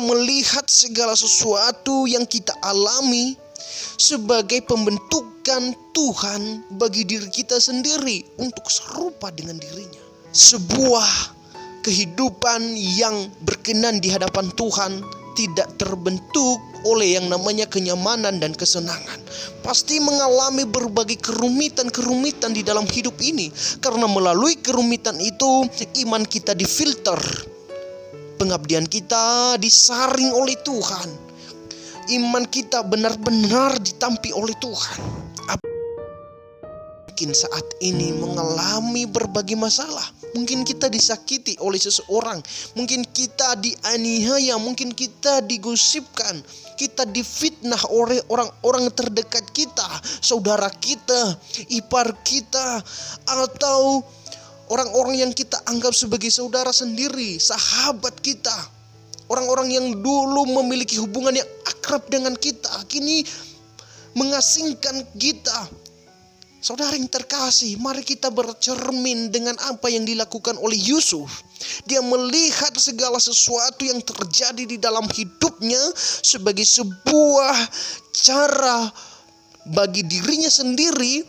melihat segala sesuatu yang kita alami sebagai pembentukan Tuhan bagi diri kita sendiri untuk serupa dengan dirinya. Sebuah kehidupan yang berkenan di hadapan Tuhan tidak terbentuk oleh yang namanya kenyamanan dan kesenangan. Pasti mengalami berbagai kerumitan-kerumitan di dalam hidup ini. Karena melalui kerumitan itu iman kita difilter, pengabdian kita disaring oleh Tuhan, iman kita benar-benar ditampi oleh Tuhan. Mungkin saat ini mengalami berbagai masalah. Mungkin kita disakiti oleh seseorang, mungkin kita dianiaya, mungkin kita digosipkan, kita difitnah oleh orang-orang terdekat kita, saudara kita, ipar kita, atau orang-orang yang kita anggap sebagai saudara sendiri, sahabat kita. Orang-orang yang dulu memiliki hubungan yang akrab dengan kita, kini mengasingkan kita. Saudara yang terkasih, mari kita bercermin dengan apa yang dilakukan oleh Yusuf. Dia melihat segala sesuatu yang terjadi di dalam hidupnya sebagai sebuah cara bagi dirinya sendiri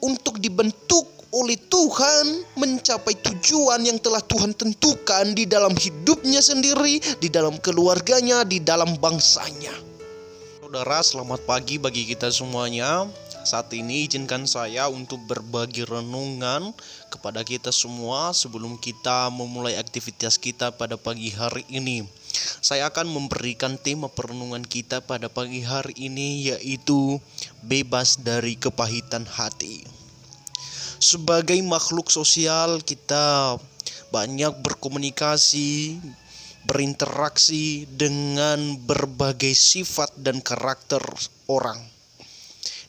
untuk dibentuk oleh Tuhan, mencapai tujuan yang telah Tuhan tentukan di dalam hidupnya sendiri, di dalam keluarganya, di dalam bangsanya. Saudara, selamat pagi bagi kita semuanya. Saat ini izinkan saya untuk berbagi renungan kepada kita semua sebelum kita memulai aktivitas kita pada pagi hari ini. Saya akan memberikan tema perenungan kita pada pagi hari ini, yaitu bebas dari kepahitan hati. Sebagai makhluk sosial, kita banyak berkomunikasi, berinteraksi dengan berbagai sifat dan karakter orang.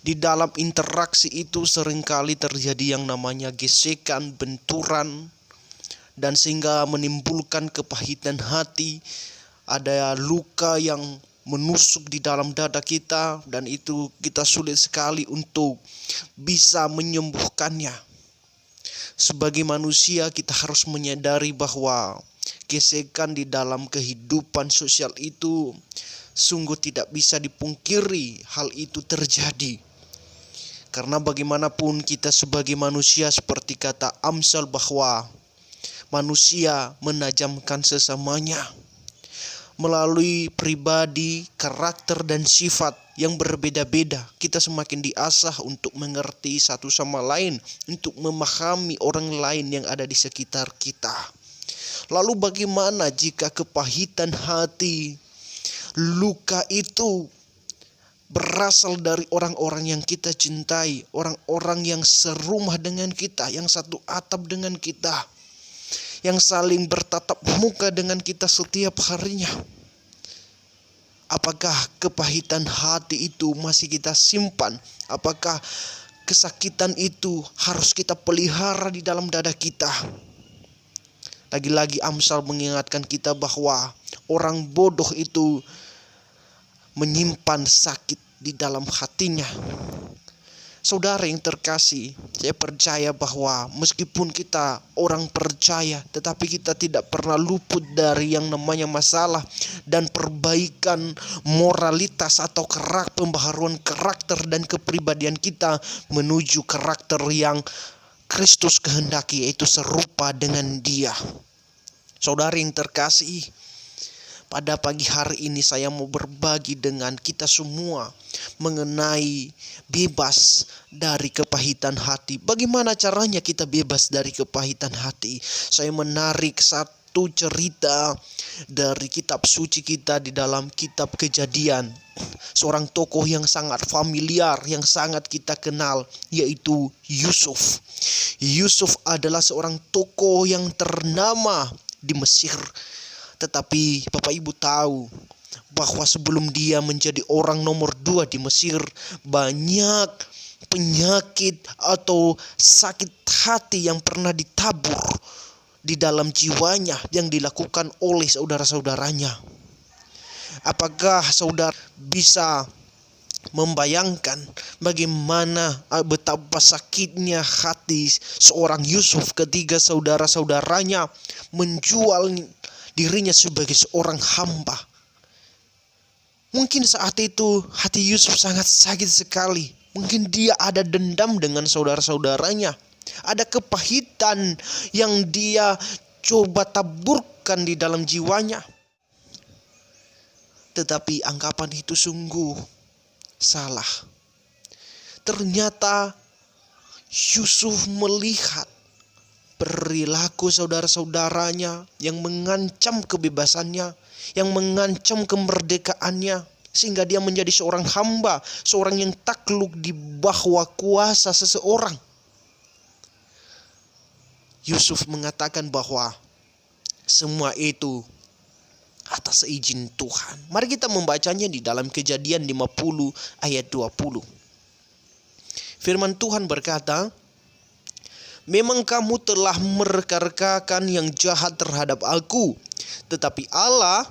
Di dalam interaksi itu seringkali terjadi yang namanya gesekan, benturan, dan sehingga menimbulkan kepahitan hati. Ada luka yang menusuk di dalam dada kita, dan itu kita sulit sekali untuk bisa menyembuhkannya. Sebagai manusia kita harus menyadari bahwa gesekan di dalam kehidupan sosial itu sungguh tidak bisa dipungkiri hal itu terjadi. Karena bagaimanapun kita sebagai manusia, seperti kata Amsal bahwa manusia menajamkan sesamanya. Melalui pribadi, karakter dan sifat yang berbeda-beda, kita semakin diasah untuk mengerti satu sama lain, untuk memahami orang lain yang ada di sekitar kita. Lalu bagaimana jika kepahitan hati, luka itu berasal dari orang-orang yang kita cintai, orang-orang yang serumah dengan kita, yang satu atap dengan kita, yang saling bertatap muka dengan kita setiap harinya? Apakah kepahitan hati itu masih kita simpan? Apakah kesakitan itu harus kita pelihara di dalam dada kita? Lagi-lagi Amsal mengingatkan kita bahwa orang bodoh itu menyimpan sakit di dalam hatinya. Saudara yang terkasih, saya percaya bahwa meskipun kita orang percaya, tetapi kita tidak pernah luput dari yang namanya masalah dan perbaikan moralitas atau pembaharuan karakter dan kepribadian kita menuju karakter yang Kristus kehendaki, yaitu serupa dengan Dia. Saudara yang terkasih, pada pagi hari ini saya mau berbagi dengan kita semua mengenai bebas dari kepahitan hati. Bagaimana caranya kita bebas dari kepahitan hati? Saya menarik satu cerita dari kitab suci kita di dalam kitab Kejadian. Seorang tokoh yang sangat familiar, yang sangat kita kenal, yaitu Yusuf. Yusuf adalah seorang tokoh yang ternama di Mesir. Tetapi Bapak Ibu tahu bahwa sebelum dia menjadi orang nomor 2 di Mesir, banyak penyakit atau sakit hati yang pernah ditabur di dalam jiwanya yang dilakukan oleh saudara-saudaranya. Apakah saudara bisa membayangkan bagaimana betapa sakitnya hati seorang Yusuf ketika saudara-saudaranya menjual dirinya sebagai seorang hamba? Mungkin saat itu hati Yusuf sangat sakit sekali. Mungkin dia ada dendam dengan saudara-saudaranya. Ada kepahitan yang dia coba taburkan di dalam jiwanya. Tetapi anggapan itu sungguh salah. Ternyata Yusuf melihat perilaku saudara-saudaranya yang mengancam kebebasannya, yang mengancam kemerdekaannya, sehingga dia menjadi seorang hamba, seorang yang takluk di bawah kuasa seseorang. Yusuf mengatakan bahwa semua itu atas izin Tuhan. Mari kita membacanya di dalam Kejadian 50 ayat 20. Firman Tuhan berkata, "Memang kamu telah merekarkakan yang jahat terhadap aku, tetapi Allah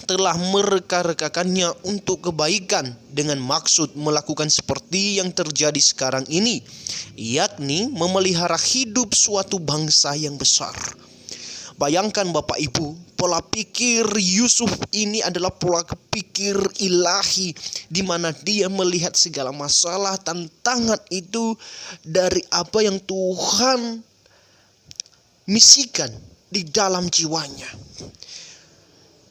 telah merekarkakannya untuk kebaikan dengan maksud melakukan seperti yang terjadi sekarang ini, yakni memelihara hidup suatu bangsa yang besar." Bayangkan Bapak Ibu, pola pikir Yusuf ini adalah pola pikir ilahi, di mana dia melihat segala masalah, tantangan itu dari apa yang Tuhan misikan di dalam jiwanya.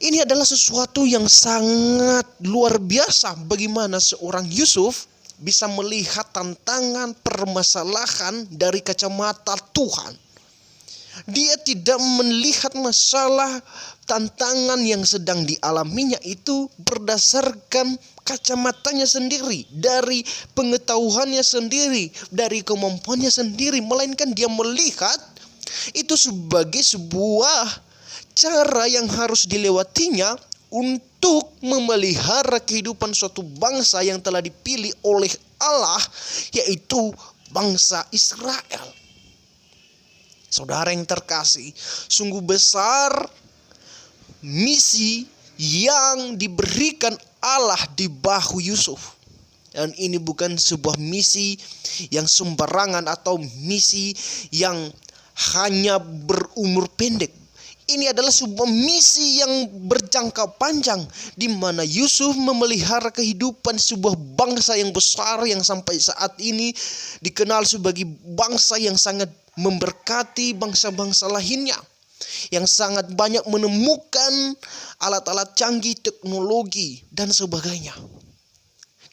Ini adalah sesuatu yang sangat luar biasa, bagaimana seorang Yusuf bisa melihat tantangan permasalahan dari kacamata Tuhan. Dia tidak melihat masalah tantangan yang sedang dialaminya itu berdasarkan kacamatanya sendiri, dari pengetahuannya sendiri, dari kemampuannya sendiri, melainkan dia melihat itu sebagai sebuah cara yang harus dilewatinya untuk memelihara kehidupan suatu bangsa yang telah dipilih oleh Allah, yaitu bangsa Israel. Saudara yang terkasih, sungguh besar misi yang diberikan Allah di bahu Yusuf. Dan ini bukan sebuah misi yang sembarangan atau misi yang hanya berumur pendek. Ini adalah sebuah misi yang berjangka panjang, di mana Yusuf memelihara kehidupan sebuah bangsa yang besar yang sampai saat ini dikenal sebagai bangsa yang sangat memberkati bangsa-bangsa lainnya, yang sangat banyak menemukan alat-alat canggih, teknologi, dan sebagainya.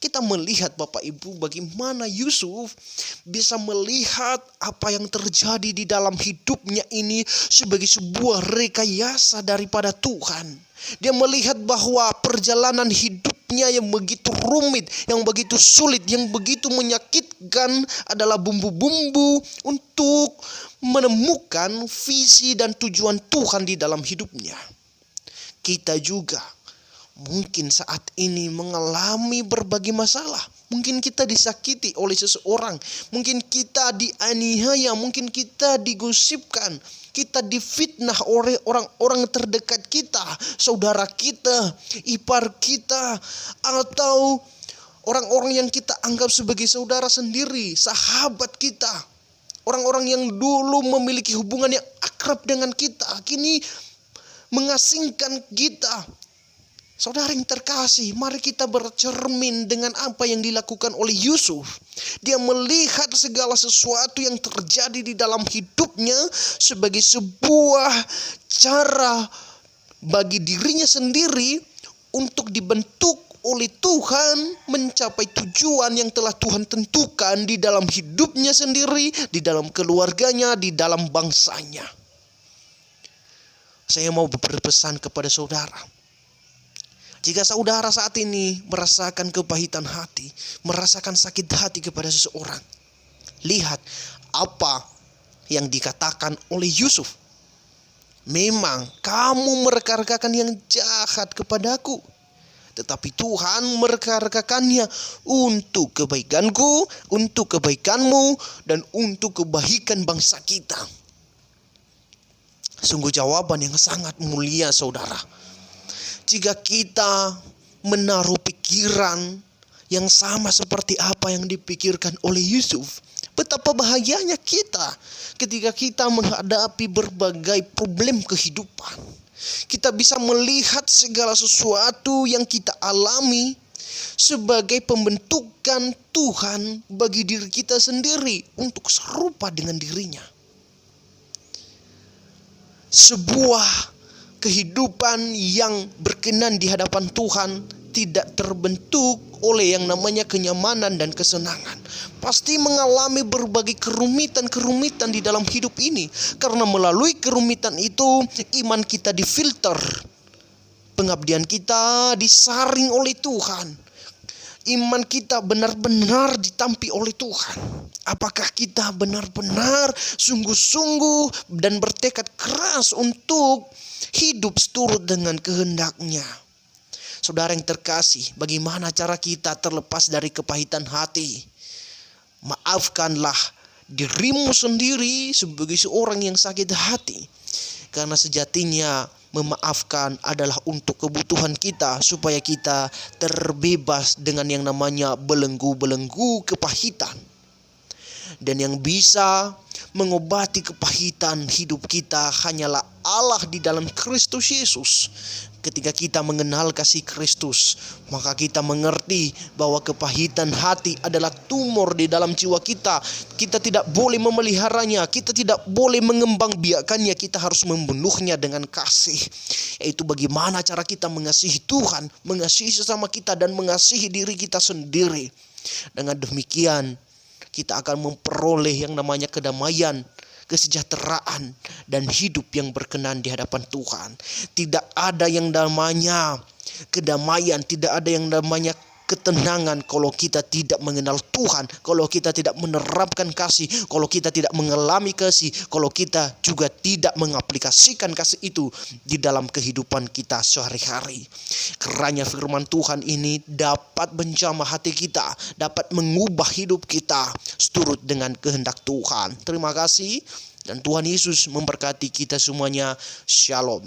Kita melihat Bapak Ibu bagaimana Yusuf bisa melihat apa yang terjadi di dalam hidupnya ini sebagai sebuah rekayasa daripada Tuhan. Dia melihat bahwa perjalanan hidupnya yang begitu rumit, yang begitu sulit, yang begitu menyakitkan adalah bumbu-bumbu untuk menemukan visi dan tujuan Tuhan di dalam hidupnya. Kita juga mungkin saat ini mengalami berbagai masalah. Mungkin kita disakiti oleh seseorang, mungkin kita dianiaya, mungkin kita digosipkan, kita difitnah oleh orang-orang terdekat kita, saudara kita, ipar kita, atau orang-orang yang kita anggap sebagai saudara sendiri, sahabat kita. Orang-orang yang dulu memiliki hubungan yang akrab dengan kita, kini mengasingkan kita. Saudara yang terkasih, mari kita bercermin dengan apa yang dilakukan oleh Yusuf. Dia melihat segala sesuatu yang terjadi di dalam hidupnya sebagai sebuah cara bagi dirinya sendiri untuk dibentuk oleh Tuhan mencapai tujuan yang telah Tuhan tentukan di dalam hidupnya sendiri, di dalam keluarganya, di dalam bangsanya. Saya mau berpesan kepada saudara. Jika saudara saat ini merasakan kepahitan hati, merasakan sakit hati kepada seseorang, lihat apa yang dikatakan oleh Yusuf. Memang kamu merekarkakan yang jahat kepadaku, tetapi Tuhan merekarkakannya untuk kebaikanku, untuk kebaikanmu, dan untuk kebaikan bangsa kita. Sungguh jawaban yang sangat mulia, saudara. Jika kita menaruh pikiran yang sama seperti apa yang dipikirkan oleh Yusuf, betapa bahagianya kita ketika kita menghadapi berbagai problem kehidupan. Kita bisa melihat segala sesuatu yang kita alami sebagai pembentukan Tuhan bagi diri kita sendiri untuk serupa dengan dirinya. Sebuah kehidupan yang berkenan di hadapan Tuhan tidak terbentuk oleh yang namanya kenyamanan dan kesenangan. Pasti mengalami berbagai kerumitan-kerumitan di dalam hidup ini. Karena melalui kerumitan itu iman kita difilter. Pengabdian kita disaring oleh Tuhan. Iman kita benar-benar ditampi oleh Tuhan. Apakah kita benar-benar sungguh-sungguh dan bertekad keras untuk hidup seturut dengan kehendak-Nya? Saudara yang terkasih, bagaimana cara kita terlepas dari kepahitan hati? Maafkanlah dirimu sendiri sebagai seorang yang sakit hati. Karena sejatinya memaafkan adalah untuk kebutuhan kita, supaya kita terbebas dengan yang namanya belenggu-belenggu kepahitan. Dan yang bisa mengobati kepahitan hidup kita hanyalah Allah di dalam Kristus Yesus. Ketika kita mengenal kasih Kristus, maka kita mengerti bahwa kepahitan hati adalah tumor di dalam jiwa kita. Kita tidak boleh memeliharanya, kita tidak boleh mengembangbiakannya, kita harus membunuhnya dengan kasih. Yaitu bagaimana cara kita mengasihi Tuhan, mengasihi sesama kita, dan mengasihi diri kita sendiri. Dengan demikian, kita akan memperoleh yang namanya kedamaian, kesejahteraan, dan hidup yang berkenan di hadapan Tuhan. Tidak ada yang namanya kedamaian, tidak ada yang namanya ketenangan kalau kita tidak mengenal Tuhan, kalau kita tidak menerapkan kasih, kalau kita tidak mengalami kasih, kalau kita juga tidak mengaplikasikan kasih itu di dalam kehidupan kita sehari-hari. Kiranya firman Tuhan ini dapat menjamah hati kita, dapat mengubah hidup kita seturut dengan kehendak Tuhan. Terima kasih, dan Tuhan Yesus memberkati kita semuanya. Shalom.